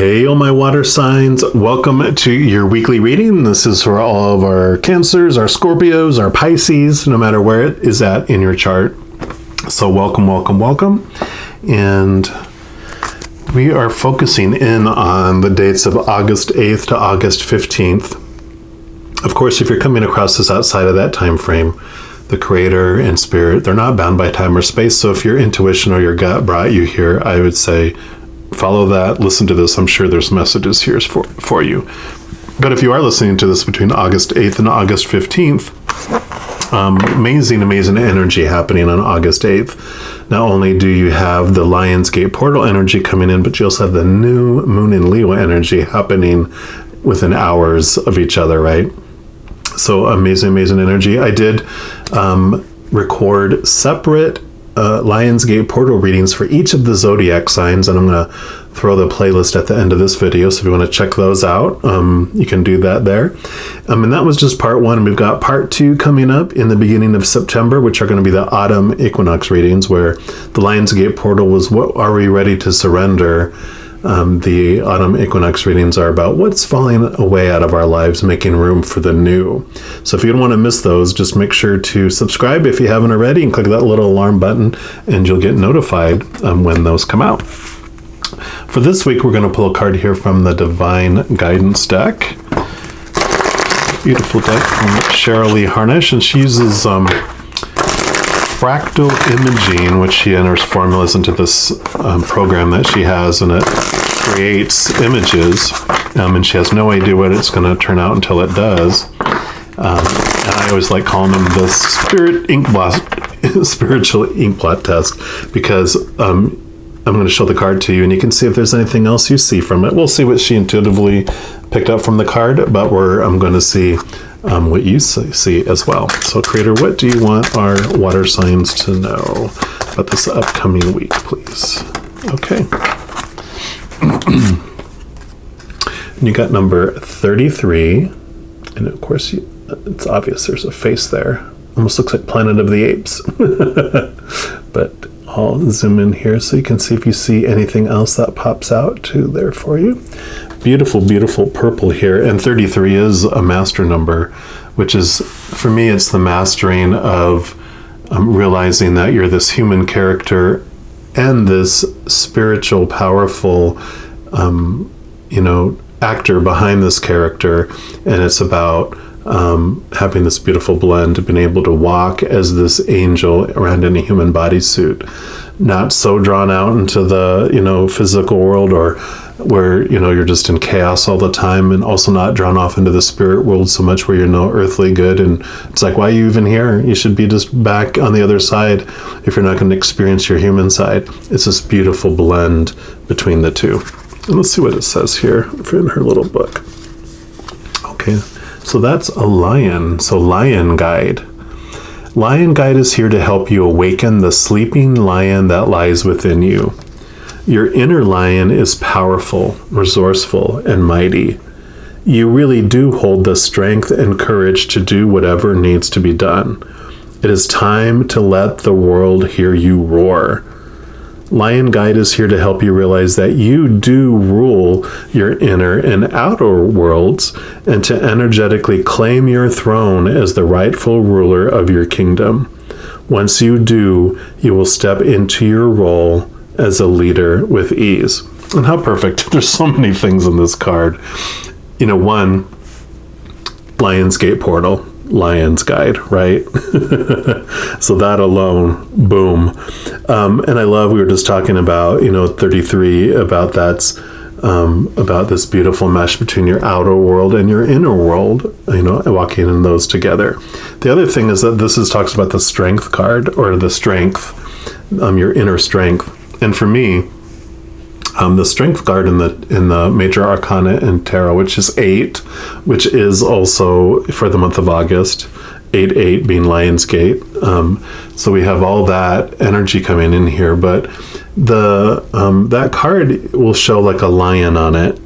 Hey, all my water signs. Welcome to your weekly reading. This is for all of our Cancers, our Scorpios, our Pisces, no matter where it is at in your chart. So welcome, welcome, welcome. And we are focusing in on the dates of August 8th to August 15th. Of course, if you're coming across this outside of that time frame, the creator and spirit, they're not bound by time or space. So if your intuition or your gut brought you here, I would say follow that, listen to this. I'm sure there's messages here for you. But if you are listening to this between August 8th and August 15th, amazing energy happening on August 8th. Not only do you have the Lionsgate portal energy coming in, but you also have the new moon in Leo energy happening within hours of each other, right? So amazing energy. I did record separate Lionsgate portal readings for each of the zodiac signs, and I'm going to throw the playlist at the end of this video, so if you want to check those out, you can do that there. And that was just part one. We've got part two coming up in the beginning of September, which are going to be the autumn equinox readings, where the Lionsgate portal was what are we ready to surrender. The autumn equinox readings are about what's falling away out of our lives, making room for the new. So if you don't want to miss those, just make sure to subscribe if you haven't already, and click that little alarm button, and you'll get notified when those come out. For this week, we're going to pull a card here from the Divine Guidance deck. Beautiful deck from Cheryl Lee Harnish, and she uses fractal imaging, which she enters formulas into this program that she has, and it creates images, and she has no idea what it's going to turn out until it does. And I always like calling them the spiritual ink blot test, because I'm going to show the card to you, and you can see if there's anything else you see from it. We'll see what she intuitively picked up from the card, but I'm going to see what you see as well. So, Creator, what do you want our water signs to know about this upcoming week, please? Okay. You got number 33, and of course, it's obvious there's a face there. Almost looks like Planet of the Apes. But I'll zoom in here so you can see if you see anything else that pops out too there for you. Beautiful purple here. And 33 is a master number, which is, for me, it's the mastering of realizing that you're this human character and this spiritual, powerful, actor behind this character. And it's about having this beautiful blend of being able to walk as this angel around in a human bodysuit, not so drawn out into the physical world, or where you're just in chaos all the time, and also not drawn off into the spirit world so much where you're no earthly good, and it's like, why are you even here? You should be just back on the other side if you're not going to experience your human side. It's this beautiful blend between the two. And let's see what it says here in her little book. Okay. So that's a lion. So Lion Guide. Lion Guide is here to help you awaken the sleeping lion that lies within you. Your inner lion is powerful, resourceful, and mighty. You really do hold the strength and courage to do whatever needs to be done. It is time to let the world hear you roar. Lion Guide is here to help you realize that you do rule your inner and outer worlds, and to energetically claim your throne as the rightful ruler of your kingdom. Once you do, you will step into your role as a leader with ease. And how perfect. There's so many things in this card. One, Lionsgate portal. Lion's Guide, right? So that alone, boom. And I love, we were just talking about, 33, about about this beautiful mesh between your outer world and your inner world, walking in those together. The other thing is that this talks about the strength card, or the strength, your inner strength. And for me, the strength card in the major arcana in tarot, which is 8, which is also for the month of August, 8 being Lionsgate. So we have all that energy coming in here, but that card will show like a lion on it,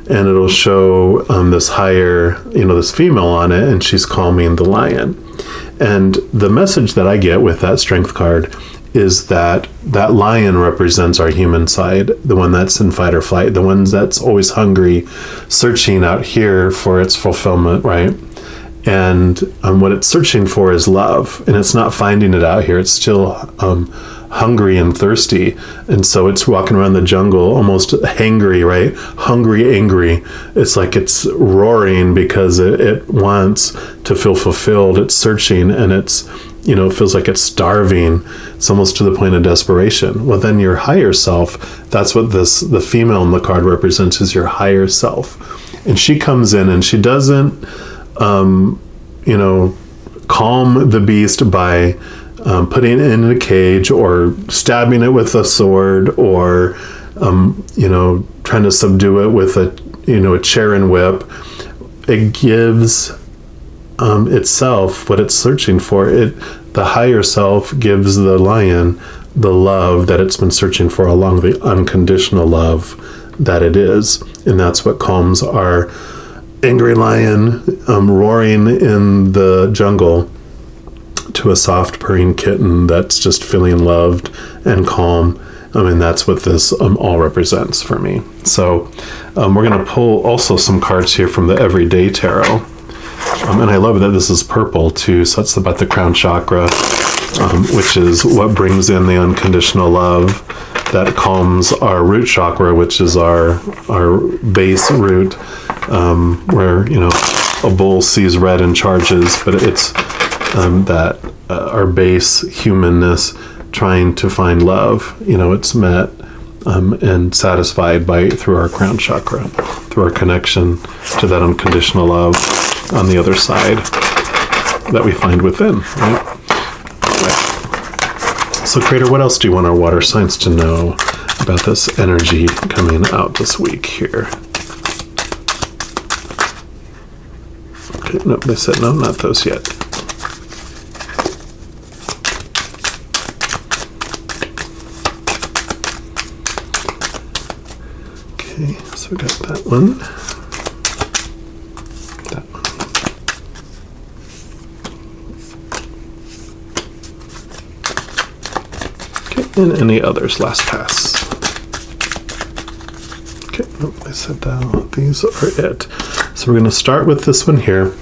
and it'll show this higher, this female on it, and she's calming the lion. And the message that I get with that strength card is that lion represents our human side, the one that's in fight or flight, the one that's always hungry, searching out here for its fulfillment, right? And what it's searching for is love, and it's not finding it out here. It's still hungry and thirsty, and so it's walking around the jungle almost hangry, right? Hungry, angry. It's like it's roaring because it wants to feel fulfilled. It's searching, and it's, it feels like it's starving. It's almost to the point of desperation. Well, then your higher self, that's what the female in the card represents, is your higher self. And she comes in and she doesn't calm the beast by putting it in a cage or stabbing it with a sword or, trying to subdue it with a chair and whip. It gives itself what it's searching for. The higher self gives the lion the love that it's been searching for along, the unconditional love that it is. And that's what calms our angry lion roaring in the jungle to a soft purring kitten that's just feeling loved and calm. That's what this all represents for me. So we're going to pull also some cards here from the Everyday Tarot. And I love that this is purple too, so that's about the crown chakra, which is what brings in the unconditional love that calms our root chakra, which is our base root, where a bull sees red and charges, but it's that our base humanness trying to find love, it's met and satisfied through our crown chakra, through our connection to that unconditional love on the other side that we find within, right? So, Creator, what else do you want our water signs to know about this energy coming out this week here? Okay, no, they said no, not those yet. Okay, so we got that one. That one. Okay, and any others, last pass. Okay, nope, I said these are it. So we're going to start with this one here.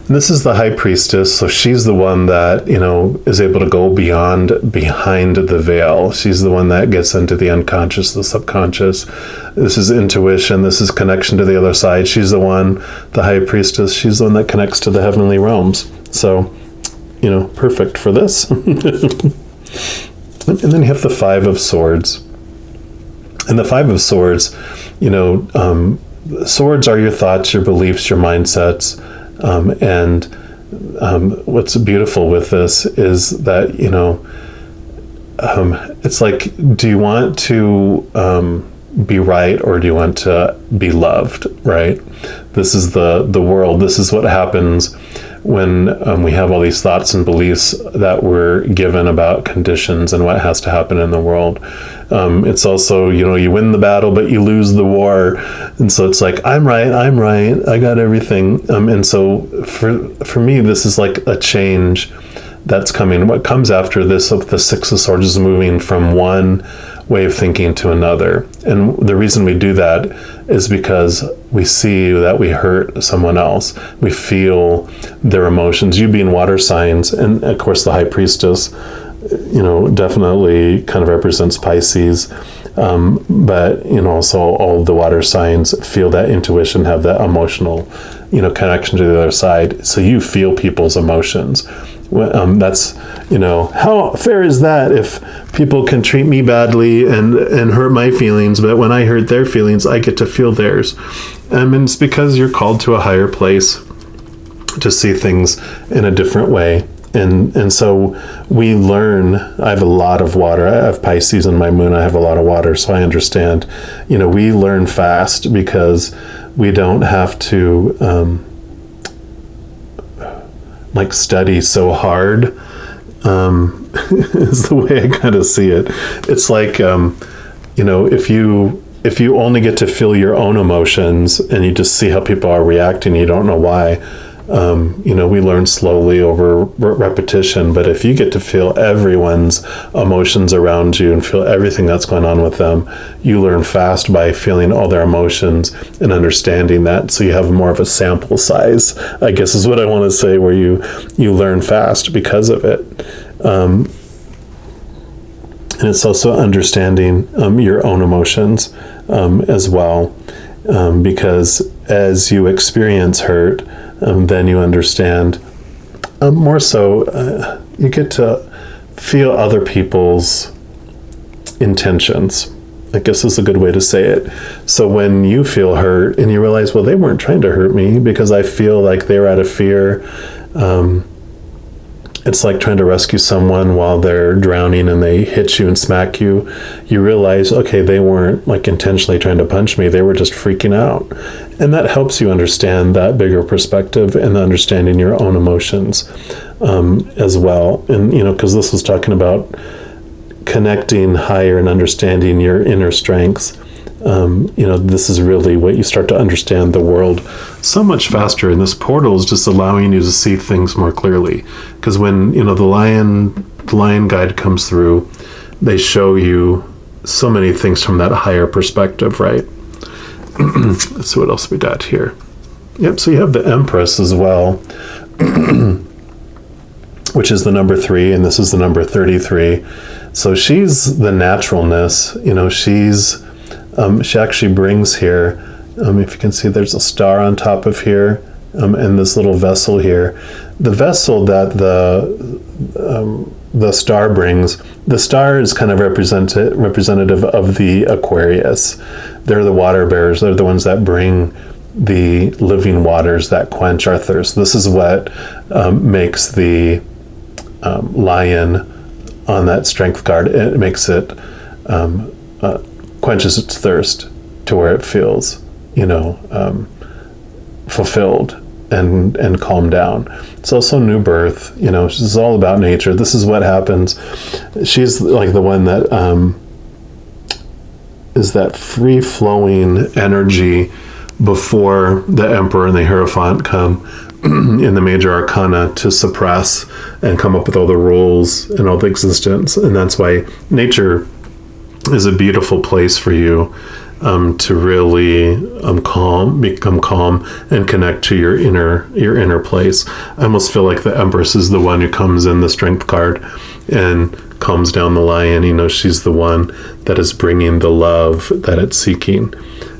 And this is the High Priestess, so she's the one that, is able to go behind the veil. She's the one that gets into the unconscious, the subconscious. This is intuition. This is connection to the other side. She's the one, the High Priestess, she's the one that connects to the heavenly realms. So, perfect for this. And then you have the Five of Swords. And the Five of Swords, swords are your thoughts, your beliefs, your mindsets. And what's beautiful with this is that, it's like, do you want to be right or do you want to be loved, right? This is the world. This is what happens when we have all these thoughts and beliefs that we're given about conditions and what has to happen in the world. It's also, you win the battle, but you lose the war. And so it's like, I'm right, I got everything. And so for me, this is like a change that's coming. What comes after this of the Six of Swords is moving from one way of thinking to another. And the reason we do that is because we see that we hurt someone else. We feel their emotions. You being water signs, and of course the High Priestess, definitely kind of represents Pisces. But, also all of the water signs feel that intuition, have that emotional, connection to the other side. So you feel people's emotions. That's, how fair is that if people can treat me badly and hurt my feelings, but when I hurt their feelings, I get to feel theirs. And it's because you're called to a higher place to see things in a different way. And so we learn. I have a lot of water. I have Pisces in my moon. I have a lot of water, so I understand. We learn fast because we don't have to study so hard. Is the way I kind of see it. It's like if you only get to feel your own emotions and you just see how people are reacting, you don't know why. We learn slowly over repetition, but if you get to feel everyone's emotions around you and feel everything that's going on with them, you learn fast by feeling all their emotions and understanding that. So you have more of a sample size, I guess is what I want to say, where you learn fast because of it. And it's also understanding your own emotions as well, because as you experience hurt, then you understand more so, you get to feel other people's intentions, I guess is a good way to say it. So when you feel hurt and you realize, well, they weren't trying to hurt me because I feel like they're out of fear. It's like trying to rescue someone while they're drowning and they hit you and smack you. You realize, okay, they weren't like intentionally trying to punch me. They were just freaking out. And that helps you understand that bigger perspective and understanding your own emotions as well. And, because this was talking about connecting higher and understanding your inner strengths. This is really what you start to understand the world so much faster. And this portal is just allowing you to see things more clearly. Because when, the lion guide comes through, they show you so many things from that higher perspective, right? Let's see what else we got here. Yep, so you have the Empress as well, which is the number 3, and this is the number 33. So she's the naturalness, she actually brings here, if you can see, there's a star on top of here, and this little vessel here. The vessel that the star brings, the star is kind of representative of the Aquarius. They're the water bearers. They're the ones that bring the living waters that quench our thirst. This is what makes the lion on that strength card. It makes it quenches its thirst to where it feels, fulfilled and calmed down. It's also new birth. This is all about nature. This is what happens. She's like the one that is that free-flowing energy before the Emperor and the Hierophant come in the major arcana to suppress and come up with all the rules and all the existence. And that's why nature is a beautiful place for you to really become calm and connect to your inner place. I almost feel like the Empress is the one who comes in the strength card and calms down the lion. She's the one that is bringing the love that it's seeking.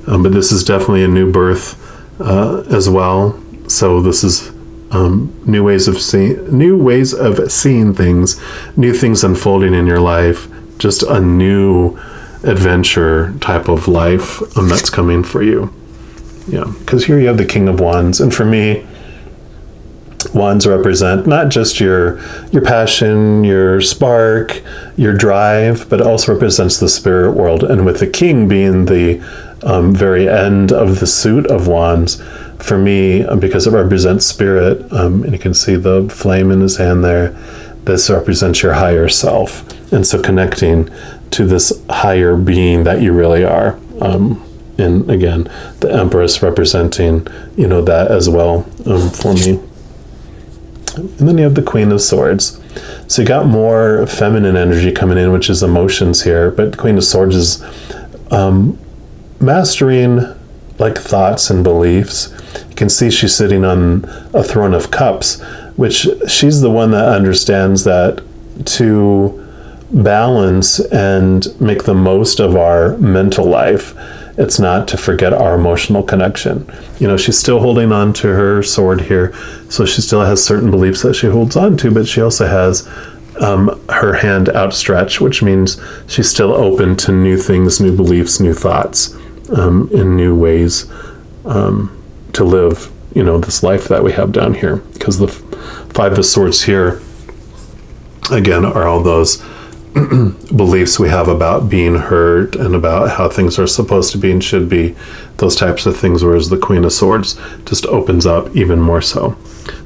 But this is definitely a new birth as well. So this is new ways of seeing things, new things unfolding in your life, just a new adventure type of life that's coming for you. Yeah, because here you have the King of Wands, and for me, wands represent not just your passion, your spark, your drive, but it also represents the spirit world. And with the King being the very end of the suit of wands, for me, because it represents spirit, and you can see the flame in his hand there, this represents your higher self. And so connecting to this higher being that you really are. And again, the Empress representing, that as well for me. And then you have the Queen of Swords. So you got more feminine energy coming in, which is emotions here. But the Queen of Swords is mastering like thoughts and beliefs. You can see she's sitting on a throne of cups, which she's the one that understands that to balance and make the most of our mental life, it's not to forget our emotional connection. She's still holding on to her sword here, so she still has certain beliefs that she holds on to, but she also has her hand outstretched, which means she's still open to new things, new beliefs, new thoughts, in new ways to live, this life that we have down here. Because the Five of Swords here, again, are all those beliefs we have about being hurt and about how things are supposed to be and should be, those types of things, whereas the Queen of Swords just opens up even more so.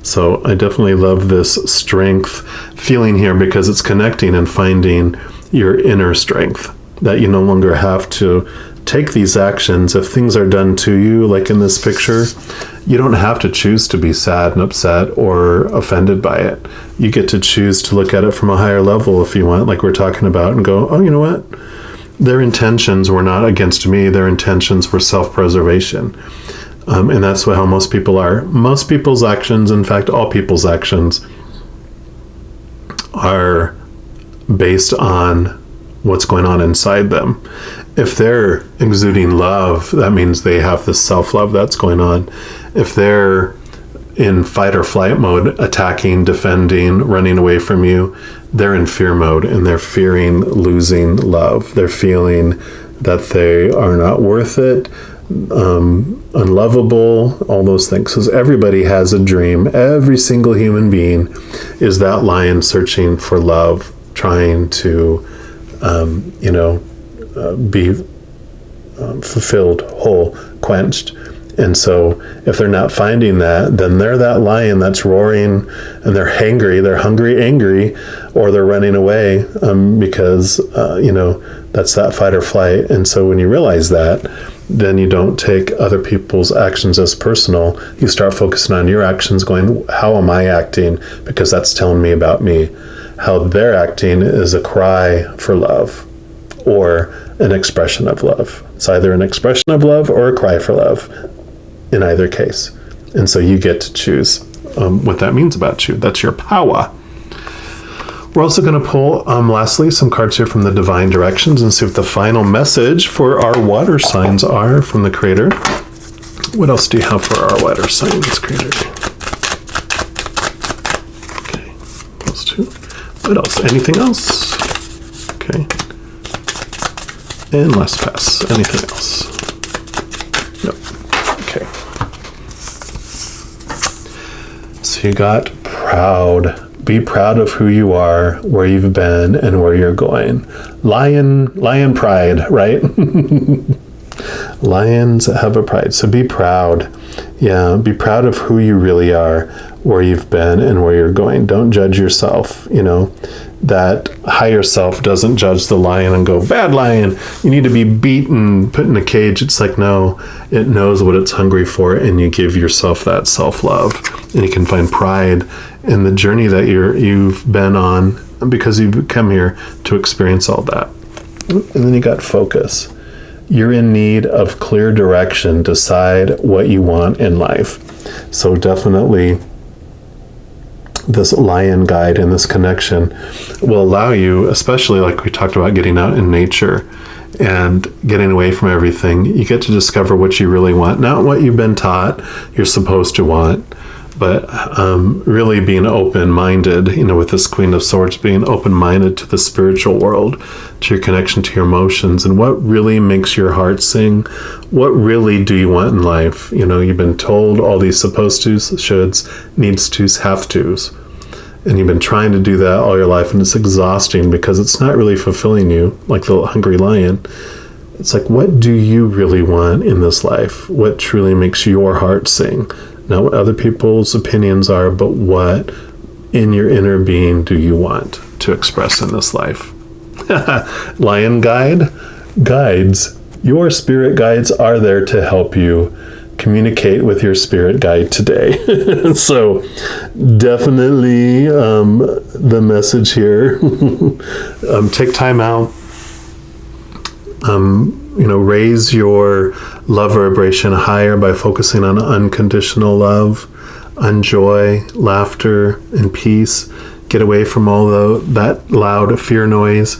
So I definitely love this strength feeling here because it's connecting and finding your inner strength, that you no longer have to take these actions. If things are done to you, like in this picture, you don't have to choose to be sad and upset or offended by it. You get to choose to look at it from a higher level if you want, like we're talking about, and go, oh, you know what? Their intentions were not against me. Their intentions were self-preservation. And that's how most people are. Most people's actions, in fact, all people's actions, are based on what's going on inside them. If they're exuding love, that means they have this self-love that's going on. If they're in fight or flight mode, attacking, defending, running away from you, they're in fear mode, and they're fearing losing love. They're feeling that they are not worth it, unlovable, all those things. Because everybody has a dream. Every single human being is that lion searching for love, trying to be fulfilled, whole, quenched. And so if they're not finding that, then they're that lion that's roaring, and they're hangry, they're hungry, angry, or they're running away because that's that fight or flight. And so when you realize that, then you don't take other people's actions as personal. You start focusing on your actions, going, how am I acting? Because that's telling me about me. How they're acting is a cry for love, or an expression of love. It's either an expression of love or a cry for love, in either case. And so you get to choose what that means about you. That's your power. We're also going to pull, lastly, some cards here from the Divine Directions and see what the final message for our water signs are from the Creator. What else do you have for our water signs, Creator? Okay, those two. What else? Anything else? Okay. And last pass. Anything else? Nope. Okay. So you got proud. Be proud of who you are, where you've been, and where you're going. Lion pride, right? Lions have a pride. So be proud. Yeah, be proud of who you really are, where you've been, and where you're going. Don't judge yourself. That higher self doesn't judge the lion and go, bad lion, you need to be beaten, put in a cage. It's like, no, it knows what it's hungry for, and you give yourself that self-love. And you can find pride in the journey that you've been on, because you've come here to experience all that. And then you got focus. You're in need of clear direction. Decide what you want in life. So definitely this lion guide and this connection will allow you, especially like we talked about, getting out in nature and getting away from everything. You get to discover what you really want, not what you've been taught you're supposed to want, but really being open-minded, with this Queen of Swords, being open-minded to the spiritual world, to your connection to your emotions, and what really makes your heart sing. What really do you want in life? You've been told all these supposed tos, shoulds, needs tos, have tos, and you've been trying to do that all your life, and it's exhausting because it's not really fulfilling you, like the hungry lion. It's like, what do you really want in this life? What truly makes your heart sing? Not what other people's opinions are, but what in your inner being do you want to express in this life? Lion guides. Your spirit guides are there to help you communicate with your spirit guide today. So definitely the message here, take time out, raise your love vibration higher by focusing on unconditional love, on joy, laughter, and peace. Get away from all that loud fear noise,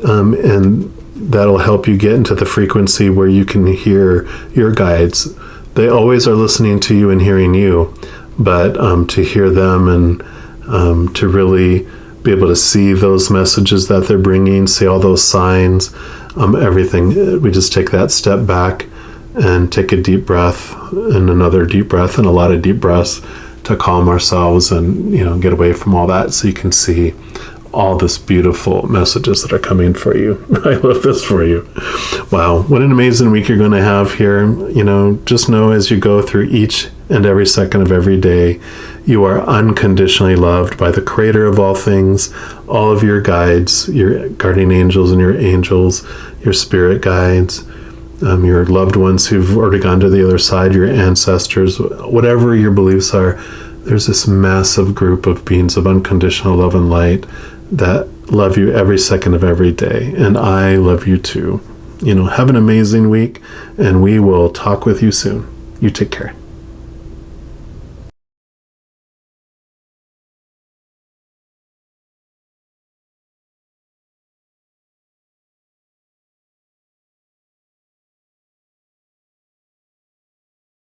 and that'll help you get into the frequency where you can hear your guides. They always are listening to you and hearing you, but to hear them and to really be able to see those messages that they're bringing, see all those signs, everything. We just take that step back and take a deep breath and another deep breath and a lot of deep breaths to calm ourselves and, get away from all that, so you can see all this beautiful messages that are coming for you. I love this for you. Wow, what an amazing week you're going to have here. Just know as you go through each and every second of every day, you are unconditionally loved by the Creator of all things, all of your guides, your guardian angels and your angels, your spirit guides. your loved ones who've already gone to the other side, your ancestors, whatever your beliefs are, there's this massive group of beings of unconditional love and light that love you every second of every day. And I love you too. Have an amazing week, and we will talk with you soon. You take care.